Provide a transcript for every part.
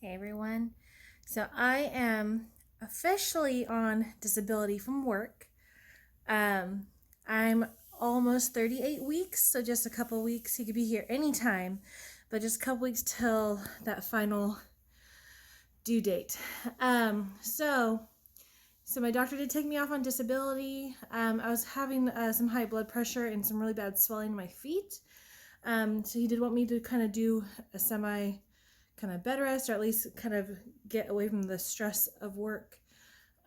Hey everyone. So I am officially on disability from work. Um, I'm almost 38 weeks, so just a couple weeks. He could be here anytime, but just a couple weeks till that final due date. Um, so so my doctor did take me off on disability. I was having some high blood pressure and some really bad swelling in my feet. So he did want me to kind of do a semi kind of bed rest, or at least kind of get away from the stress of work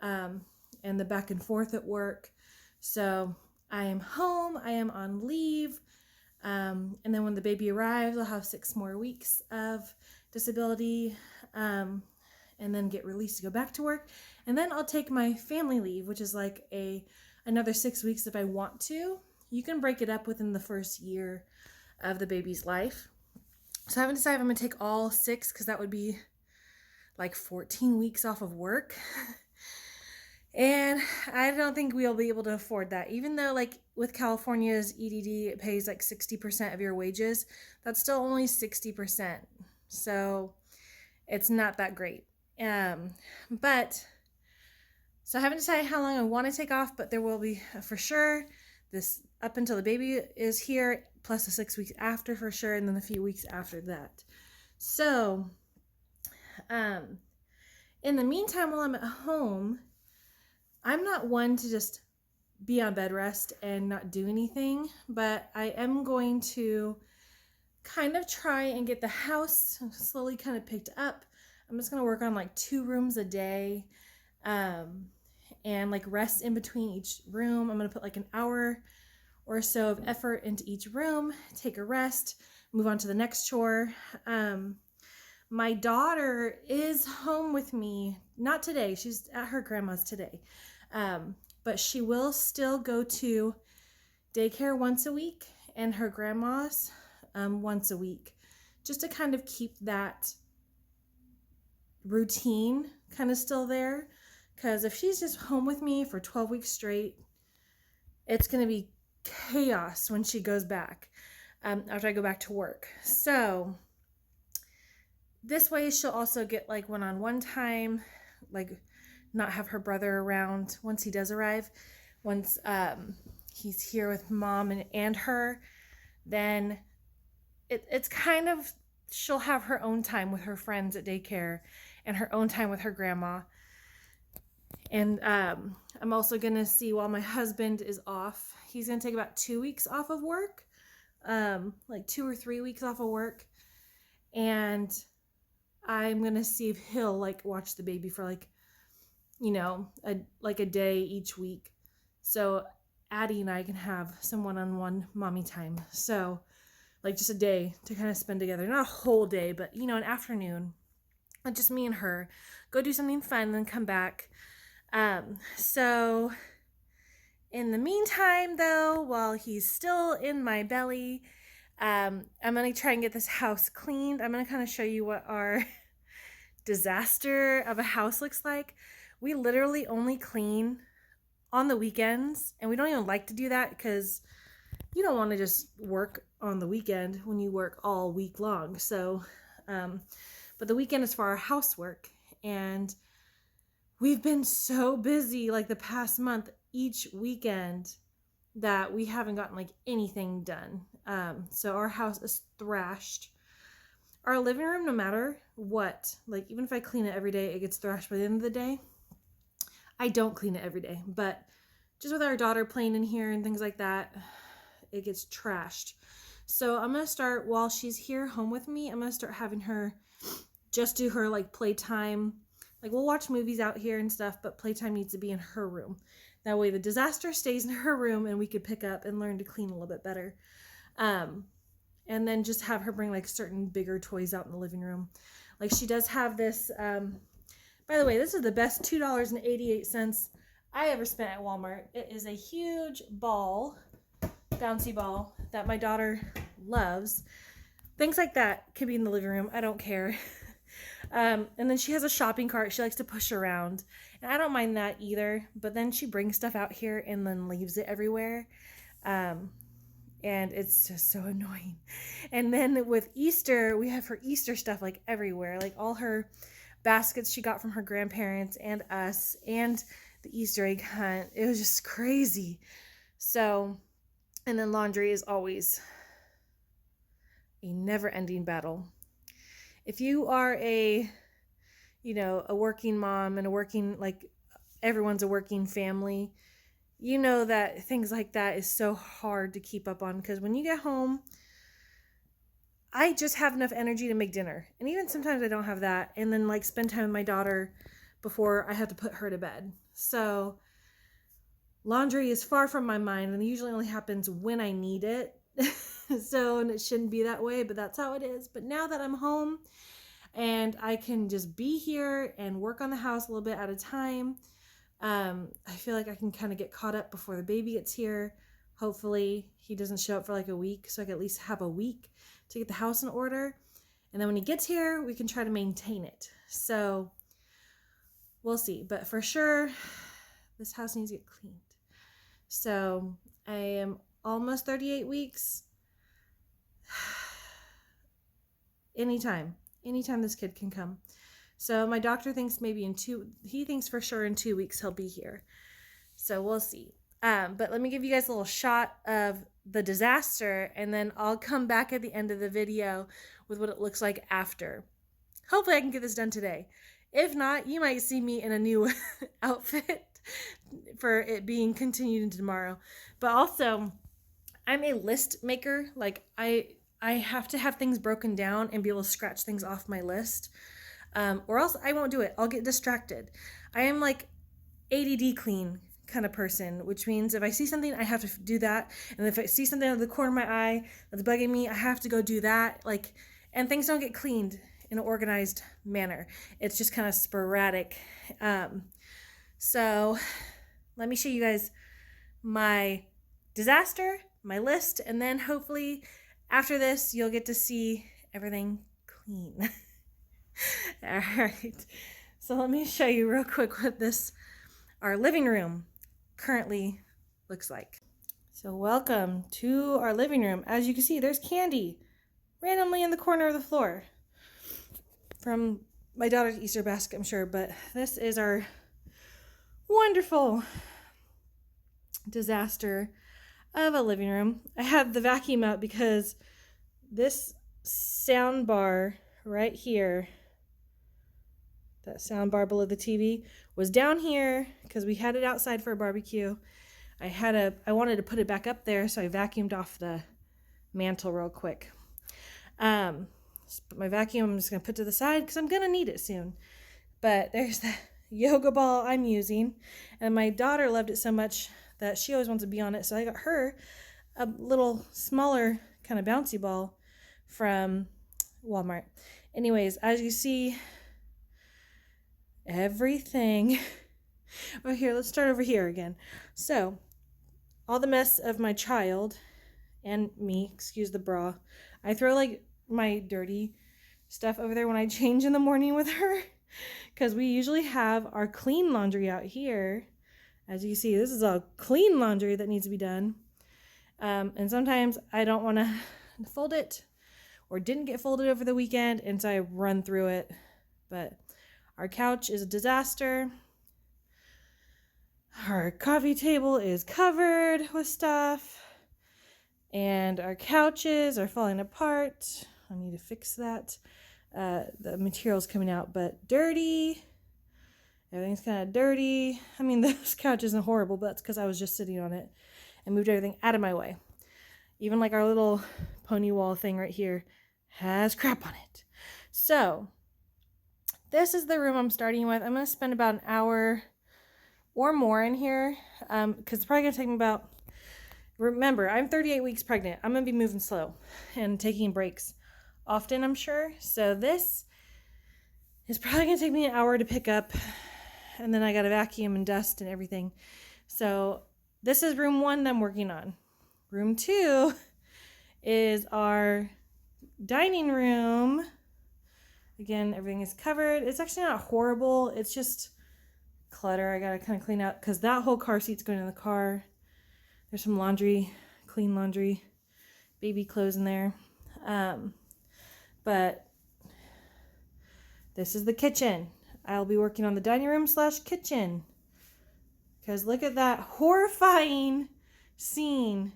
um, and the back and forth at work. So I am home, I am on leave. And then when the baby arrives, I'll have 6 more weeks of disability, and then get released to go back to work. And then I'll take my family leave, which is like another 6 weeks if I want to. You can break it up within the first year of the baby's life. So I haven't decided if I'm going to take all 6 because that would be like 14 weeks off of work. And I don't think we'll be able to afford that. Even though, like, with California's EDD, it pays like 60% of your wages, that's still only 60%. So it's not that great. But so I haven't decided how long I want to take off, but there will be for sure this up until the baby is here, plus the 6 weeks after for sure, and then a few weeks after that. So, in the meantime, while I'm at home, I'm not one to just be on bed rest and not do anything, but I am going to kind of try and get the house slowly kind of picked up. I'm just going to work on like 2 rooms a day, and like rest in between each room. I'm going to put like an hour or so of effort into each room, take a rest, move on to the next chore. My daughter is home with me, not today, she's at her grandma's today. But she will still go to daycare once a week and her grandma's once a week, just to kind of keep that routine kind of still there. Because if she's just home with me for 12 weeks straight, it's going to be chaos when she goes back after I go back to work. So this way she'll also get like one-on-one time, like not have her brother around once he does arrive. Once he's here with mom and her, then it's kind of, she'll have her own time with her friends at daycare and her own time with her grandma. And I'm also going to see, while my husband is off, he's going to take about 2 weeks off of work, like 2 or 3 weeks off of work. And I'm going to see if he'll like watch the baby for like, a day each week. So Addie and I can have some one-on-one mommy time. So like just a day to kind of spend together. Not a whole day, but an afternoon. Like just me and her. Go do something fun and then come back. So in the meantime, though, while he's still in my belly, I'm going to try and get this house cleaned. I'm going to kind of show you what our disaster of a house looks like. We literally only clean on the weekends, and we don't even like to do that because you don't want to just work on the weekend when you work all week long. So, but the weekend is for our housework, and we've been so busy like the past month each weekend that we haven't gotten like anything done. So our house is thrashed. Our living room, no matter what, like even if I clean it every day, it gets thrashed by the end of the day. I don't clean it every day, but just with our daughter playing in here and things like that, it gets trashed. So I'm going to start, while she's here home with me, I'm going to start having her just do her like playtime. Like we'll watch movies out here and stuff, but playtime needs to be in her room. That way the disaster stays in her room and we could pick up and learn to clean a little bit better. And then just have her bring like certain bigger toys out in the living room. Like she does have this, by the way, this is the best $2.88 I ever spent at Walmart. It is a huge ball, bouncy ball, that my daughter loves. Things like that could be in the living room. I don't care. And then she has a shopping cart she likes to push around. And I don't mind that either. But then she brings stuff out here and then leaves it everywhere. and it's just so annoying. And then with Easter, we have her Easter stuff like everywhere, like all her baskets she got from her grandparents and us, and the Easter egg hunt. It was just crazy. So, and then laundry is always a never-ending battle. If you are a working mom and everyone's a working family, you know that things like that is so hard to keep up on, because when you get home, I just have enough energy to make dinner. And even sometimes I don't have that. And then spend time with my daughter before I have to put her to bed. So laundry is far from my mind, and it usually only happens when I need it. So, and it shouldn't be that way, but that's how it is. But now that I'm home and I can just be here and work on the house a little bit at a time, I feel like I can kind of get caught up before the baby gets here. Hopefully he doesn't show up for a week, so I can at least have a week to get the house in order. And then when he gets here, we can try to maintain it. So we'll see. But for sure, this house needs to get cleaned. So I am almost 38 weeks. Anytime this kid can come. So my doctor thinks he thinks for sure in 2 weeks he'll be here. So we'll see. But let me give you guys a little shot of the disaster, and then I'll come back at the end of the video with what it looks like after. Hopefully I can get this done today. If not, you might see me in a new outfit for it being continued into tomorrow. But also, I'm a list maker. I have to have things broken down and be able to scratch things off my list. Or else I won't do it. I'll get distracted. I am ADD clean kind of person, which means if I see something, I have to do that. And if I see something out of the corner of my eye that's bugging me, I have to go do that. And things don't get cleaned in an organized manner. It's just kind of sporadic. So let me show you guys my disaster, my list, and then hopefully after this, you'll get to see everything clean. All right. So let me show you real quick what our living room currently looks like. So welcome to our living room. As you can see, there's candy randomly in the corner of the floor from my daughter's Easter basket, I'm sure. But this is our wonderful disaster of a living room. I have the vacuum out because this sound bar right here, that sound bar below the TV, was down here because we had it outside for a barbecue. I wanted to put it back up there, so I vacuumed off the mantle real quick. But my vacuum I'm just going to put to the side because I'm going to need it soon. But there's the yoga ball I'm using, and my daughter loved it so much that she always wants to be on it, so I got her a little smaller kind of bouncy ball from Walmart. Anyways, as you see, everything right here, let's start over here again. So all the mess of my child and me, excuse the bra, I throw my dirty stuff over there when I change in the morning with her, because we usually have our clean laundry out here. As you can see, this is all clean laundry that needs to be done. And sometimes I don't want to fold it, or didn't get folded over the weekend, and so I run through it. But our couch is a disaster. Our coffee table is covered with stuff. And our couches are falling apart. I need to fix that. The material's coming out, but dirty. Everything's kind of dirty. I mean, this couch isn't horrible, but that's because I was just sitting on it and moved everything out of my way. Even our little pony wall thing right here has crap on it. So this is the room I'm starting with. I'm going to spend about an hour or more in here because it's probably going to take me about, remember, I'm 38 weeks pregnant. I'm going to be moving slow and taking breaks often, I'm sure. So this is probably going to take me an hour to pick up, and then I got to vacuum and dust and everything. So this is room 1 that I'm working on. Room 2 is our dining room. Again, everything is covered. It's actually not horrible. It's just clutter. I got to kind of clean out because that whole car seat's going in the car. There's some laundry, clean laundry baby clothes in there. But this is the kitchen. I'll be working on the dining room / kitchen. Because look at that horrifying scene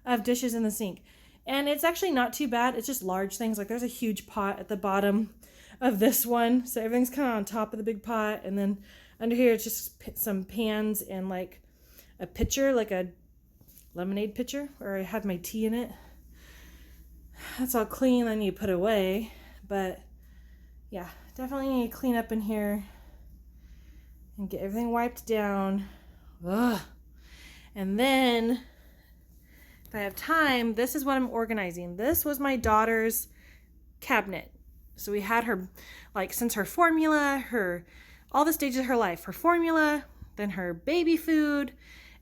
of dishes in the sink. And it's actually not too bad. It's just large things. Like there's a huge pot at the bottom of this one. So everything's kind of on top of the big pot. And then under here, it's just some pans and like a pitcher, like a lemonade pitcher, where I have my tea in it. That's all clean. I need to put away. But yeah, definitely need to clean up in here and get everything wiped down. Ugh. And then, if I have time, this is what I'm organizing. This was my daughter's cabinet. So we had her, like, since her formula, all the stages of her life. Her formula, then her baby food,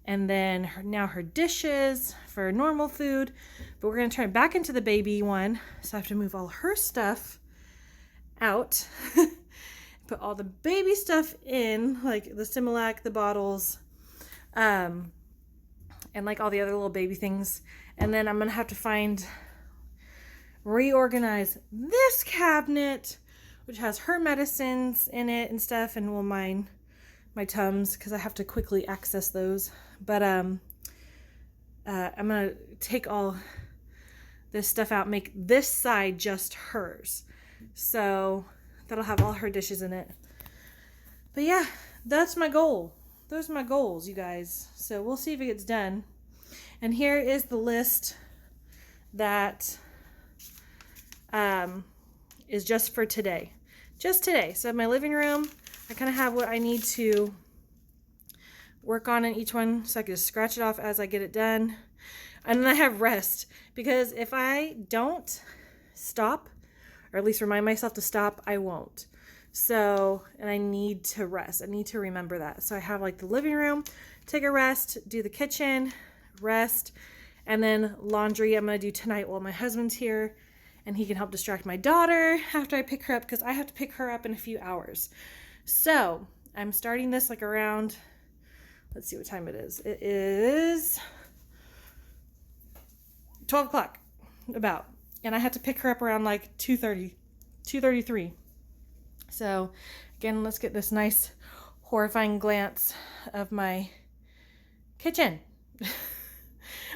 and then now her dishes for normal food. But we're going to turn it back into the baby one. So I have to move all her stuff out. Put all the baby stuff in, like the Similac, the bottles, and like all the other little baby things. And then I'm going to have to reorganize this cabinet, which has her medicines in it and stuff, and well, my Tums, because I have to quickly access those. But I'm going to take all this stuff out, make this side just hers. So that'll have all her dishes in it. But yeah, that's my goal. Those are my goals, you guys. So we'll see if it gets done. And here is the list that is just for today. Just today. So my living room, I kind of have what I need to work on in each one, so I can just scratch it off as I get it done. And then I have rest, because if I don't stop, or at least remind myself to stop, I won't. So, and I need to rest. I need to remember that. So I have like the living room, take a rest, do the kitchen, rest, and then laundry I'm going to do tonight while my husband's here, and he can help distract my daughter after I pick her up, because I have to pick her up in a few hours. So I'm starting this like around, let's see what time it is. It is 12 o'clock about. And I had to pick her up around like 2:30, 2:33. So again, let's get this nice horrifying glance of my kitchen,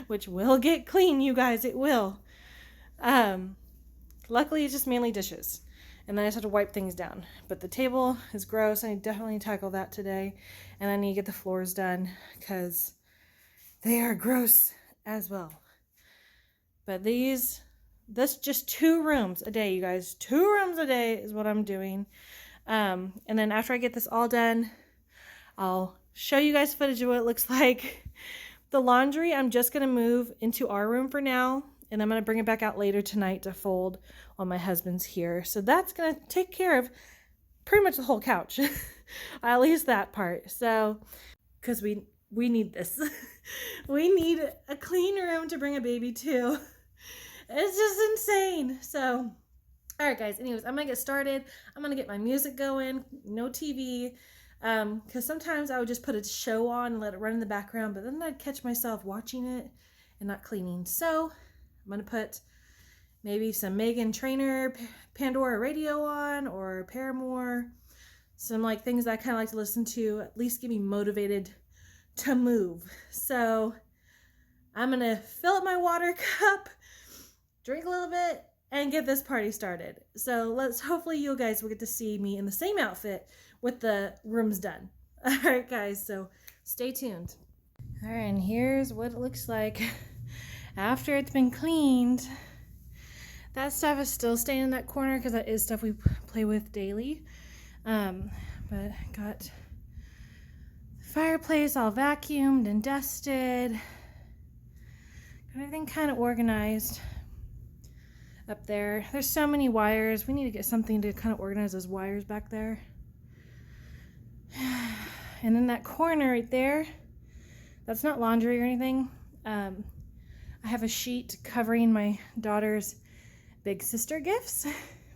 which will get clean, you guys. It will. Luckily, it's just mainly dishes. And then I just have to wipe things down. But the table is gross. I definitely tackle that today. And I need to get the floors done because they are gross as well. But this just 2 rooms a day, you guys. 2 rooms a day is what I'm doing. And then after I get this all done, I'll show you guys footage of what it looks like. The laundry, I'm just going to move into our room for now. And I'm going to bring it back out later tonight to fold while my husband's here. So that's going to take care of pretty much the whole couch. At least that part. So, because we need this. We need a clean room to bring a baby to. It's just insane. So, all right, guys. Anyways, I'm going to get started. I'm going to get my music going. No TV. Because sometimes I would just put a show on and let it run in the background. But then I'd catch myself watching it and not cleaning. So, I'm going to put maybe some Meghan Trainor, Pandora Radio on, or Paramore. Some like things that I kind of like to listen to, at least get me motivated to move. So I'm going to fill up my water cup, drink a little bit, and get this party started. So hopefully you guys will get to see me in the same outfit with the rooms done. All right, guys, so stay tuned. All right, and here's what it looks like after it's been cleaned. That stuff is still staying in that corner because that is stuff we play with daily. But got the fireplace all vacuumed and dusted. Got everything kind of organized up there. There's so many wires. We need to get something to kind of organize those wires back there. And in that corner right there, that's not laundry or anything. I have a sheet covering my daughter's big sister gifts,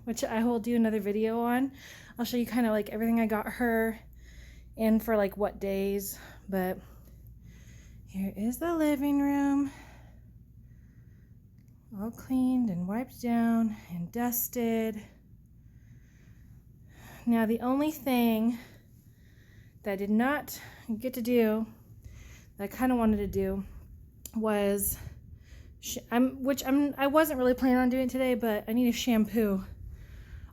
which I will do another video on. I'll show you kind of like everything I got her in for like what days. But here is the living room. all cleaned and wiped down and dusted. Now the only thing that I did not get to do that I kind of wanted to do was I wasn't really planning on doing today, but I need to shampoo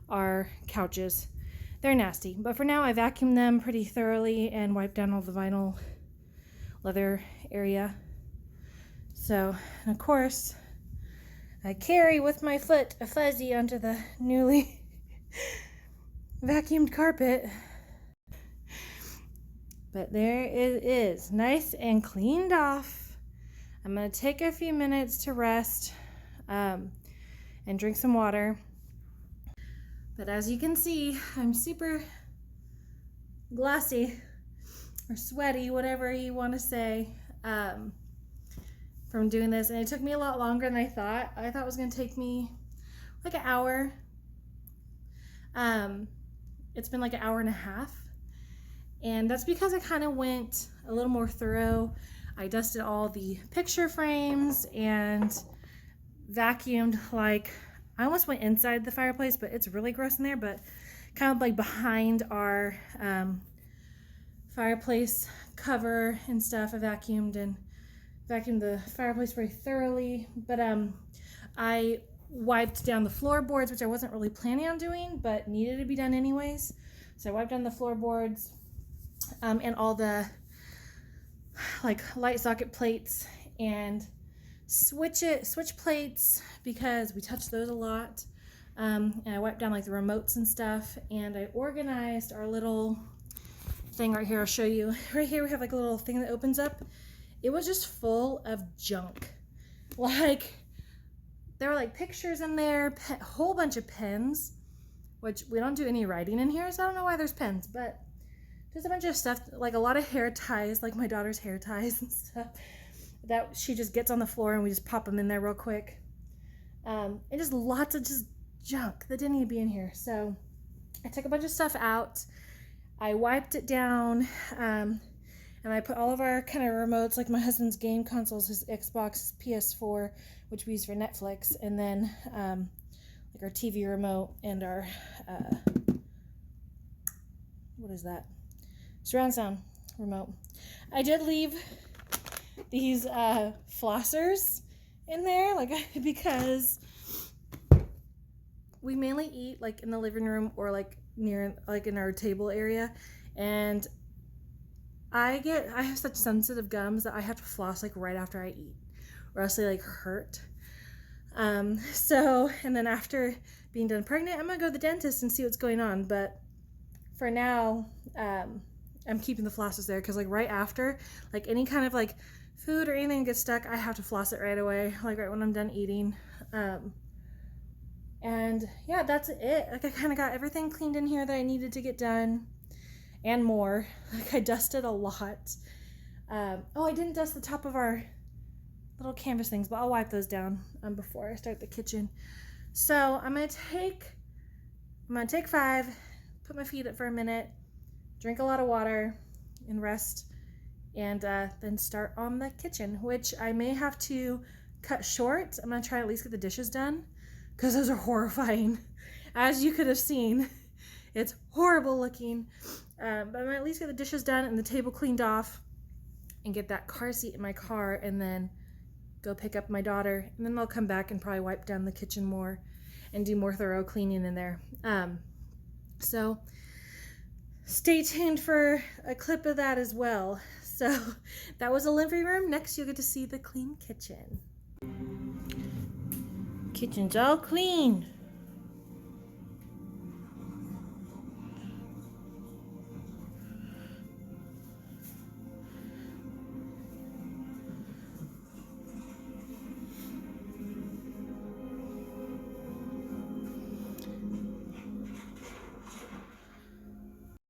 our couches. They're nasty, but for now I vacuumed them pretty thoroughly and wiped down all the vinyl leather area. So, and of course, I carry with my foot a fuzzy onto the newly vacuumed carpet. But there it is, nice and cleaned off. I'm going to take a few minutes to rest and drink some water. But as you can see, I'm super glossy or sweaty, whatever you want to say, from doing this. And it took me a lot longer than I thought. I thought it was going to take me like an hour. It's been like an hour and a half. And that's because I kind of went a little more thorough. I dusted all the picture frames and vacuumed, like, I almost went inside the fireplace, but it's really gross in there, but kind of like behind our fireplace cover and stuff. I vacuumed the fireplace very thoroughly, but I wiped down the floorboards, which I wasn't really planning on doing, but needed to be done anyways. So I wiped down the floorboards and all the like light socket plates and switch plates, because we touch those a lot. And I wiped down like the remotes and stuff, and I organized our little thing right here. I'll show you. Right here we have like a little thing that opens up. It was just full of junk. Like, there were like pictures in there, a whole bunch of pens, which we don't do any writing in here, so I don't know why there's pens, but just a bunch of stuff, like a lot of hair ties, like my daughter's hair ties and stuff that she just gets on the floor and we just pop them in there real quick. And just lots of just junk that didn't need to be in here. So I took a bunch of stuff out. I wiped it down, and I put all of our kind of remotes, like my husband's game consoles, his Xbox, his PS4, which we use for Netflix, and then like our TV remote and our what is that? Surround sound remote. I did leave these flossers in there, like, because we mainly eat like in the living room or like near, like in our table area, and I have such sensitive gums that I have to floss like right after I eat, or else they like hurt. So, and then after being done pregnant, I'm gonna go to the dentist and see what's going on, but for now, I'm keeping the flosses there, because like right after, like any kind of like food or anything gets stuck, I have to floss it right away, like right when I'm done eating. And yeah, that's it. Like, I kind of got everything cleaned in here that I needed to get done, and more. Like, I dusted a lot. Oh, I didn't dust the top of our little canvas things, but I'll wipe those down before I start the kitchen. So I'm gonna take 5, put my feet up for a minute, drink a lot of water, and rest, and then start on the kitchen, which I may have to cut short. I'm gonna try to at least get the dishes done, because those are horrifying. As you could have seen, it's horrible looking. But I'm gonna at least get the dishes done and the table cleaned off, and get that car seat in my car, and then go pick up my daughter, and then I'll come back and probably wipe down the kitchen more and do more thorough cleaning in there. So stay tuned for a clip of that as well. So that was a living room. Next, you'll get to see the clean kitchen. Kitchen's all clean.